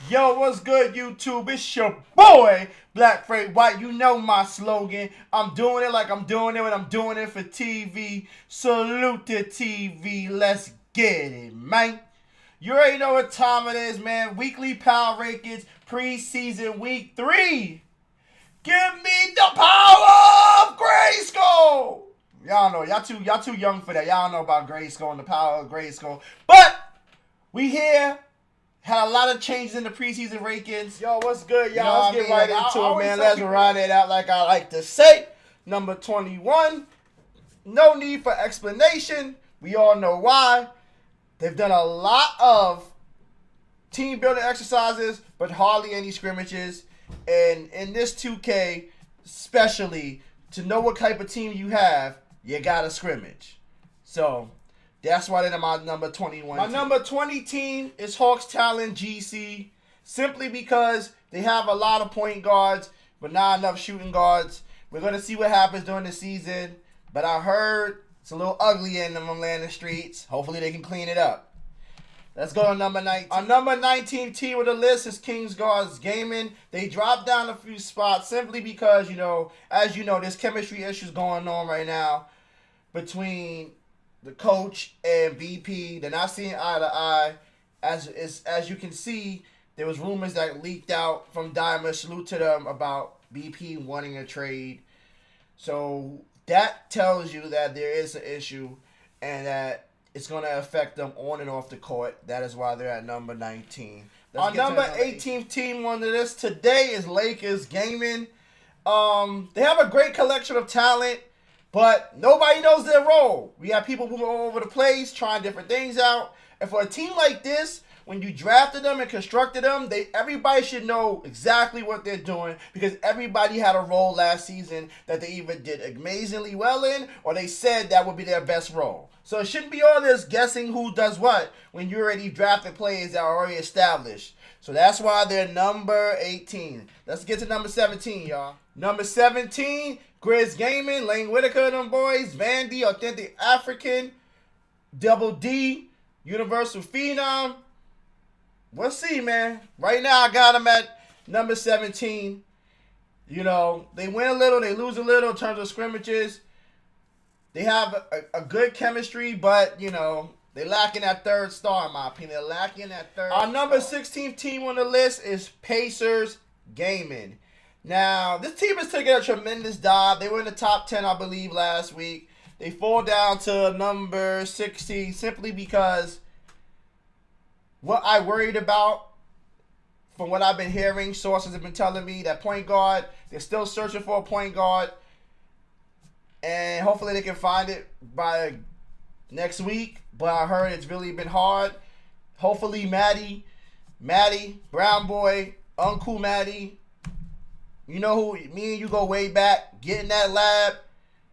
Yo, what's good, YouTube? It's your boy, Black Freight White. You know my slogan. I'm doing it like I'm doing it when I'm doing it for TV. Salute to TV. Let's get it, man. You already know what time it is, man. Weekly Power Rankings, preseason week 3. Give me the power of Grayskull. Y'all know, y'all too young for that. Y'all know about Grayskull and the power of Grayskull. But we here. Had a lot of changes in the preseason rankings. Yo, what's good, y'all? Let's get right into it, man. Let's run it out like I like to say. Number 21. No need for explanation. We all know why. They've done a lot of team building exercises, but hardly any scrimmages. And in this 2K, especially, to know what type of team you have, you got to scrimmage. So that's why they're in my number 21 My number 20 team is Hawks Talent GC, simply because they have a lot of point guards, but not enough shooting guards. We're going to see what happens during the season, but I heard it's a little ugly in them landing streets. Hopefully they can clean it up. Let's go to number 19. Our number 19 team with the list is Kings Guards Gaming. They dropped down a few spots simply because, as you know, there's chemistry issues going on right now between the coach and BP. They're not seeing eye to eye. As you can see, there was rumors that leaked out from Diamond. Salute to them about BP wanting a trade. So that tells you that there is an issue and that it's going to affect them on and off the court. That is why they're at number 19. Our number 18th team on the list today is Lakers Gaming. They have a great collection of talent, but nobody knows their role. We have people moving all over the place, trying different things out. And for a team like this, when you drafted them and constructed them, everybody should know exactly what they're doing, because everybody had a role last season that they either did amazingly well in or they said that would be their best role. So it shouldn't be all this guessing who does what when you already drafted players that are already established. So that's why they're number 18. Let's get to number 17, y'all. Number 17, GRIZZ Gaming, Lane Whitaker, them boys, Vandy, Authentic African, Double D, Universal Phenom. We'll see, man. Right now, I got them at number 17. They win a little, they lose a little in terms of scrimmages. They have a good chemistry, but, they lacking that third star, in my opinion. They're lacking that third star. Our number 16th team on the list is Pacers Gaming. Now, this team has taken a tremendous dive. They were in the top 10, I believe, last week. They fall down to number 16 simply because what I worried about, from what I've been hearing, sources have been telling me that point guard, they're still searching for a point guard. And hopefully they can find it by next week. But I heard it's really been hard. Hopefully Maddie, Brown Boy, Uncle Maddie, you know who, me and you go way back, get in that lab.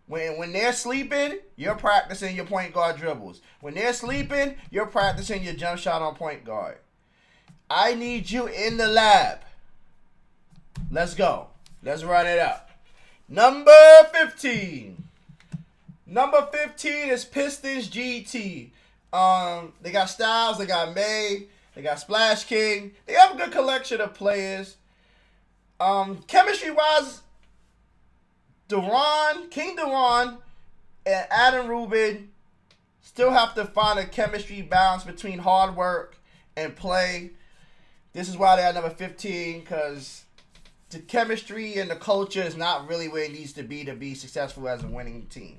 When they're sleeping, you're practicing your point guard dribbles. When they're sleeping, you're practicing your jump shot on point guard. I need you in the lab. Let's go. Let's run it up. Number 15. Number 15 is Pistons GT. They got Styles, they got May, they got Splash King. They have a good collection of players. Chemistry-wise, King Duran, and Adam Rubin still have to find a chemistry balance between hard work and play. This is why they're at number 15, because the chemistry and the culture is not really where it needs to be successful as a winning team.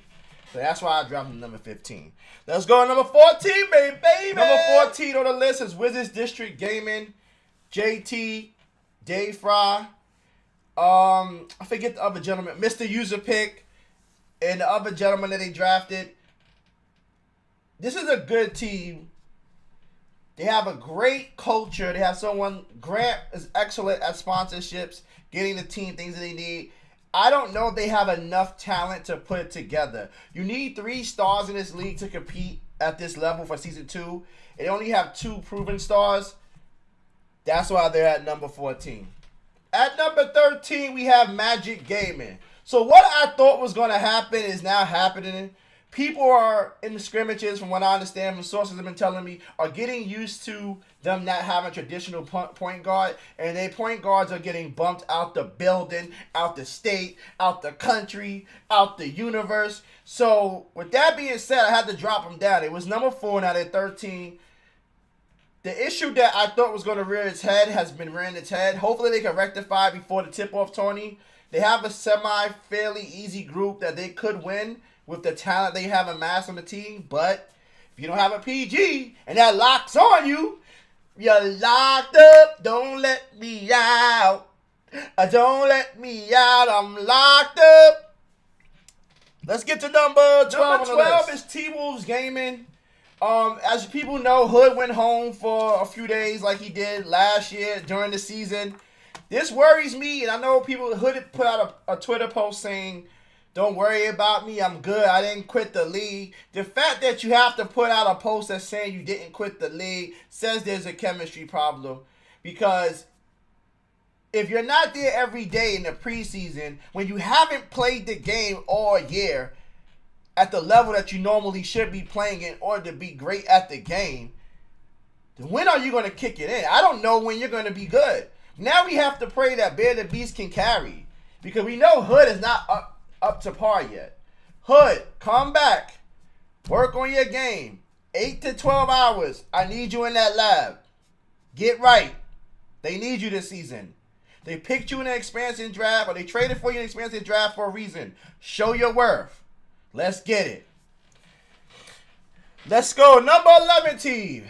So that's why I dropped them number 15. Let's go to number 14, baby. Number 14 on the list is Wizards District Gaming, JT, Dave Fry. I forget the other gentleman, Mr. User Pick, and the other gentleman that they drafted. This is a good team. They have a great culture. They have Grant is excellent at sponsorships, getting the team things that they need. I don't know if they have enough talent to put it together. You need 3 stars in this league to compete at this level for season 2. They only have 2 proven stars. That's why they're at number 14. At number 13, we have Magic Gaming. So what I thought was going to happen is now happening. people are in the scrimmages, from what I understand from sources have been telling me, are getting used to them not having traditional point guard, and their point guards are getting bumped out the building, out the state, out the country, out the universe. So with that being said, I had to drop them down. It was number 4, now they're 13. The issue that I thought was going to rear its head has been rearing its head. Hopefully they can rectify before the tip-off tourney. They have a fairly easy group that they could win with the talent they have amassed on the team. But if you don't have a PG and that locks on you, you're locked up. Don't let me out. Don't let me out. I'm locked up. Let's get to number 12. Number 12 is TWOLVES Gaming. As people know, Hood went home for a few days like he did last year during the season. This worries me, and I know Hood put out a Twitter post saying, don't worry about me, I'm good, I didn't quit the league. The fact that you have to put out a post that's saying you didn't quit the league says there's a chemistry problem. Because if you're not there every day in the preseason, when you haven't played the game all year at the level that you normally should be playing in order to be great at the game, then when are you going to kick it in? I don't know when you're going to be good. Now we have to pray that Bear the Beast can carry, because we know Hood is not up to par yet. Hood, come back. Work on your game. 8 to 12 hours. I need you in that lab. Get right. They need you this season. They picked you in an expansion draft, or they traded for you in an expansion draft for a reason. Show your worth. Let's get it. Let's go. Number 11 team.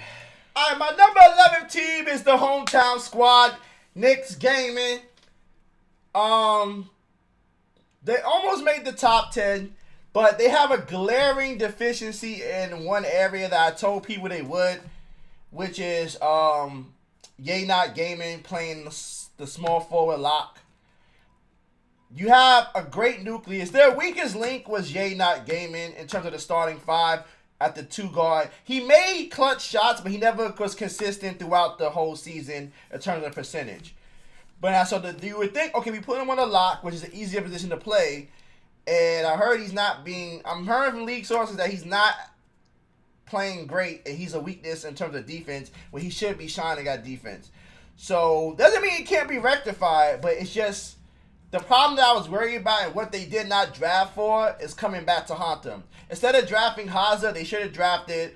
All right, my number 11 team is the hometown squad, Knicks Gaming. They almost made the top 10, but they have a glaring deficiency in one area that I told people they would, which is Yay Not Gaming playing the small forward lock. You have a great nucleus. Their weakest link was Yay Not Gaming in terms of the starting 5 at the 2 guard. He made clutch shots, but he never was consistent throughout the whole season in terms of percentage. But now, so you would think, okay, we put him on a lock, which is an easier position to play. And I heard I'm hearing from league sources that he's not playing great, and he's a weakness in terms of defense, when he should be shining at defense. So, doesn't mean it can't be rectified, but it's just the problem that I was worried about and what they did not draft for is coming back to haunt them. Instead of drafting Haza, they should have drafted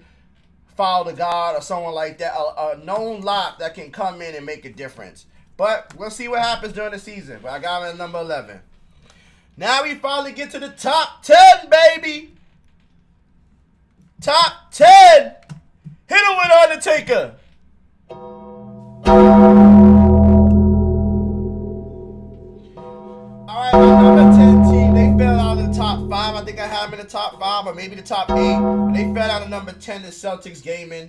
Follow the God or someone like that, a known lock that can come in and make a difference. But we'll see what happens during the season. But I got him at number 11. Now we finally get to the top 10, baby. Top 10. Hit him with Undertaker. Alright, my number 10 team, they fell out of the top 5. I think I have them in the top 5 or maybe the top 8. But they fell out of number 10 to Celtics Gaming.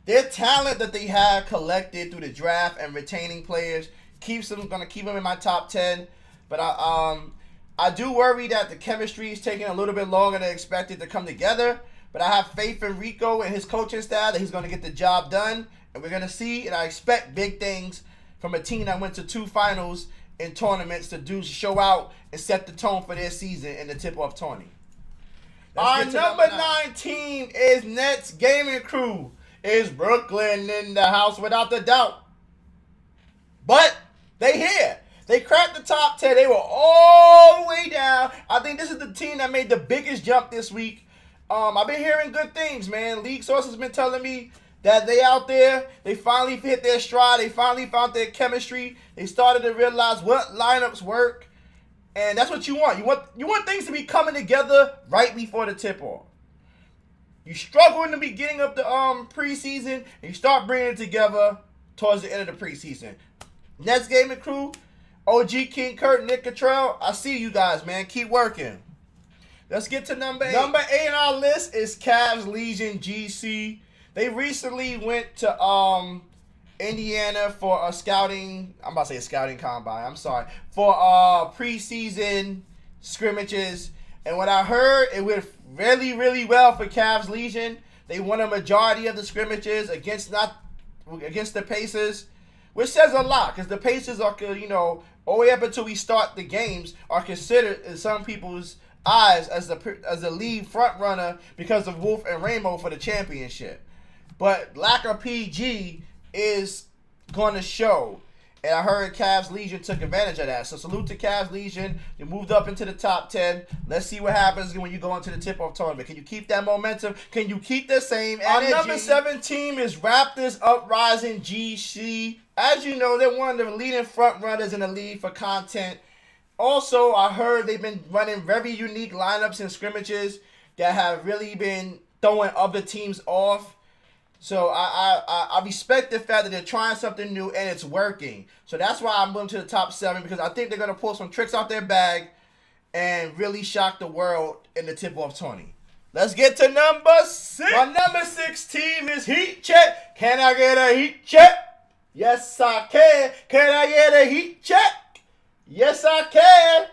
Their talent that they have collected through the draft and retaining players gonna keep them in my top 10. But I do worry that the chemistry is taking a little bit longer than expected to come together. But I have faith in Rico and his coaching staff that he's going to get the job done. And we're going to see, and I expect big things from a team that went to 2 finals in tournaments to show out and set the tone for their season in the tip-off tourney. Our number 9 team is Nets Gaming Crew. Is Brooklyn in the house without the doubt. But they here. They cracked the top 10. They were all the way down. I think this is the team that made the biggest jump this week. I've been hearing good things, man. League sources been telling me that they out there. They finally hit their stride. They finally found their chemistry. They started to realize what lineups work. And that's what you want. You want things to be coming together right before the tip-off. You struggle in the beginning of the preseason, and you start bringing it together towards the end of the preseason. Nets Gaming Crew, OG King Kurt, Nick Cottrell, I see you guys, man. Keep working. Let's get to number 8. Number 8 on our list is Cavs Legion GC. They recently went to Indiana for a scouting, I'm about to say a scouting combine, I'm sorry, for preseason scrimmages. And what I heard, it went really, really well for Cavs Legion. They won a majority of the scrimmages against the Pacers, which says a lot, because the Pacers are, all the way up until we start the games, are considered, in some people's eyes as the lead front runner because of Wolf and Rainbow for the championship. But lack of PG is going to show. And I heard Cavs Legion took advantage of that. So salute to Cavs Legion. You moved up into the top 10. Let's see what happens when you go into the tip-off tournament. Can you keep that momentum? Can you keep the same energy? Our number 7 team is Raptors Uprising GC. As you know, they're one of the leading front runners in the league for content. Also, I heard they've been running very unique lineups and scrimmages that have really been throwing other teams off. So I respect the fact that they're trying something new and it's working. So that's why I'm going to the top 7, because I think they're going to pull some tricks out their bag and really shock the world in the tip-off tourney. Let's get to number 6. My number 6 team is HEATCHECK. Can I get a heat check? Yes, I can. Can I get a heat check? Yes, I can.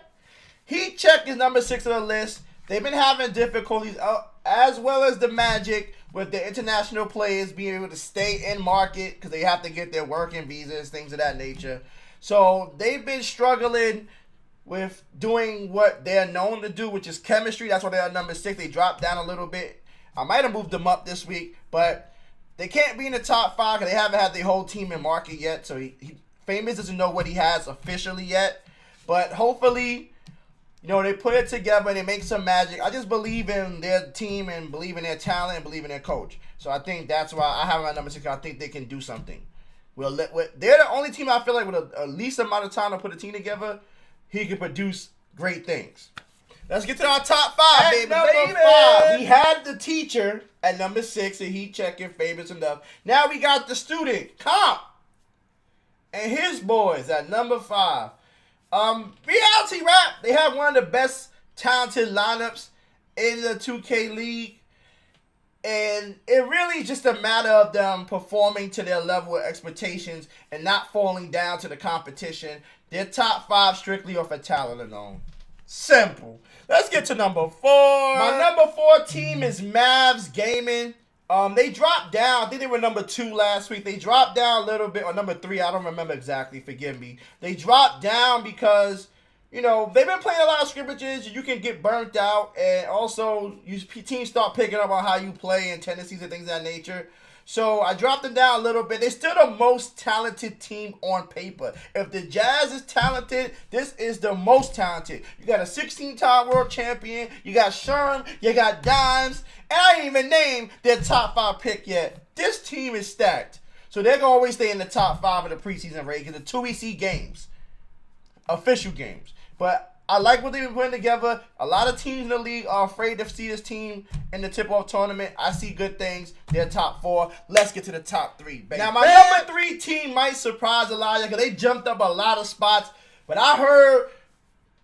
HEATCHECK is number 6 on the list. They've been having difficulties, as well as the Magic, with the international players being able to stay in market because they have to get their working visas, things of that nature. So they've been struggling with doing what they're known to do, which is chemistry. That's why they're at number 6. They dropped down a little bit. I might have moved them up this week, but they can't be in the top 5 because they haven't had the whole team in market yet. So Famous doesn't know what he has officially yet. But hopefully, you know, they put it together and they make some magic. I just believe in their team and believe in their talent and believe in their coach. So I think that's why I have them at number 6. I think they can do something. They're the only team I feel like with a least amount of time to put a team together, he can produce great things. Let's get to our top 5, baby. Number 5. We had the teacher at number 6, and he checking favorites enough. Now we got the student, Comp, and his boys at number 5. Reality Rap, they have one of the best talented lineups in the 2K League. And it really is just a matter of them performing to their level of expectations and not falling down to the competition. They're top 5 strictly off of talent alone. Simple. Let's get to number 4. My number 4 team is Mavs Gaming. They dropped down. I think they were number 2 last week. They dropped down a little bit, or number 3. I don't remember exactly. Forgive me. They dropped down because, you know, they've been playing a lot of scrimmages. You can get burnt out, and also teams start picking up on how you play and tendencies and things of that nature. So I dropped them down a little bit. They're still the most talented team on paper. If the Jazz is talented, this is the most talented. You got a 16-time world champion. You got Sherm. You got Dimes. And I didn't even name their top 5 pick yet. This team is stacked. So they're going to always stay in the top 5 of the preseason rate because the 2 EC games. Official games. But I like what they've been putting together. A lot of teams in the league are afraid to see this team in the tip-off tournament. I see good things. They're top 4. Let's get to the top 3, baby. Now, my number 3 team might surprise Elijah because they jumped up a lot of spots. But I heard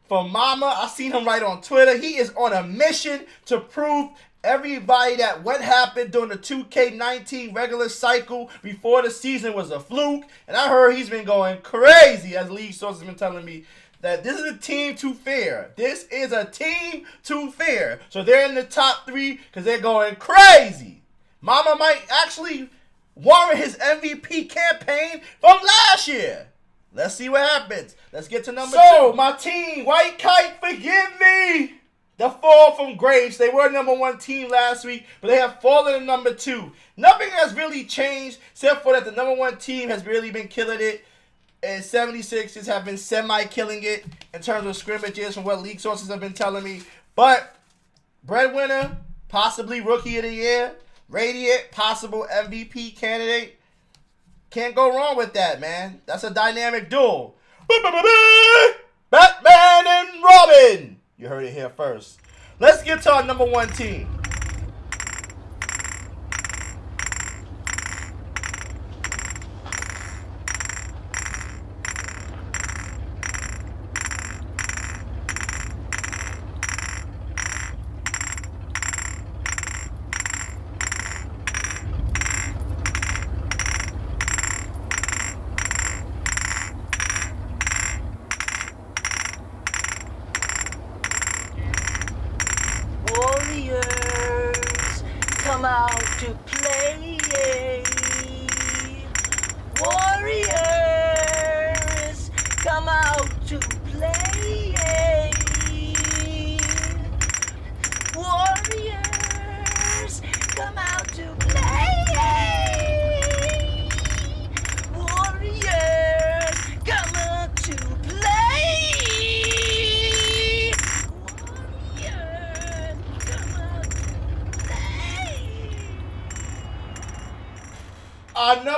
from Mama, I seen him right on Twitter. He is on a mission to prove everybody that what happened during the 2K19 regular cycle before the season was a fluke. And I heard he's been going crazy, as league sources have been telling me, that this is a team to fear. This is a team to fear. So they're in the top 3 because they're going crazy. Mama might actually warrant his MVP campaign from last year. Let's see what happens. Let's get to number 2. So, my team, White Kite, forgive me. The fall from grace. They were number 1 team last week, but they have fallen to number 2. Nothing has really changed except for that the number 1 team has really been killing it. And 76ers have been semi-killing it in terms of scrimmages from what league sources have been telling me. But breadwinner, possibly rookie of the year, Radiant, possible MVP candidate. Can't go wrong with that, man. That's a dynamic duel. Batman and Robin. You heard it here first. Let's get to our number 1 team.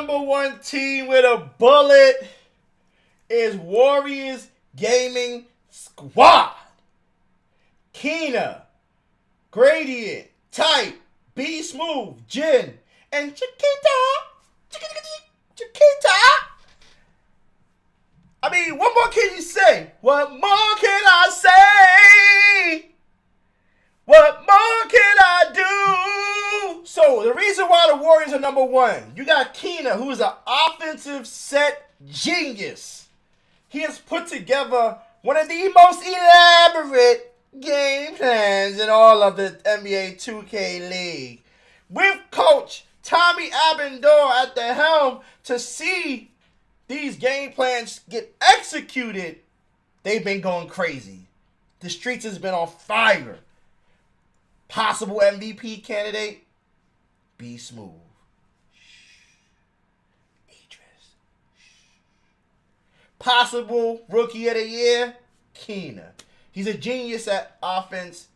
number one team with a bullet is Warriors Gaming Squad. Keena, Gradient, Type, B Smooth, Jin, and Chiquita. I mean, what more can you say? What more can I say? What more can I do? So, the reason why the Warriors are number one, you got Keena, who is an offensive set genius. He has put together one of the most elaborate game plans in all of the NBA 2K League. With Coach Tommy Abendor at the helm to see these game plans get executed, they've been going crazy. The streets has been on fire. Possible MVP candidate, B Smooth. Idris. Possible Rookie of the Year, Keena. He's a genius at offense.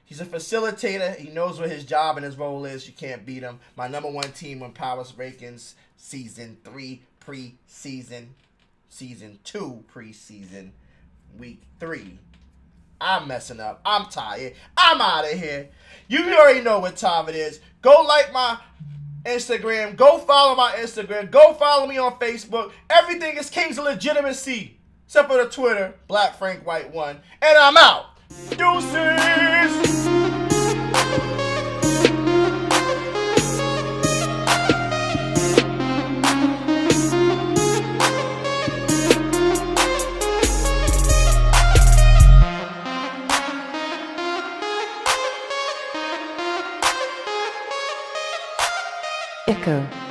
He's a facilitator. He knows what his job and his role is. You can't beat him. My number one team on Power Rankings, Season 3 preseason, Season 2 preseason, Week 3. I'm messing up. I'm tired. I'm out of here. You already know what time it is. Go like my Instagram. Go follow my Instagram. Go follow me on Facebook. Everything is Kings of Legitimacy. Except for the Twitter, Black Frank White 1. And I'm out. Deuces. Echo.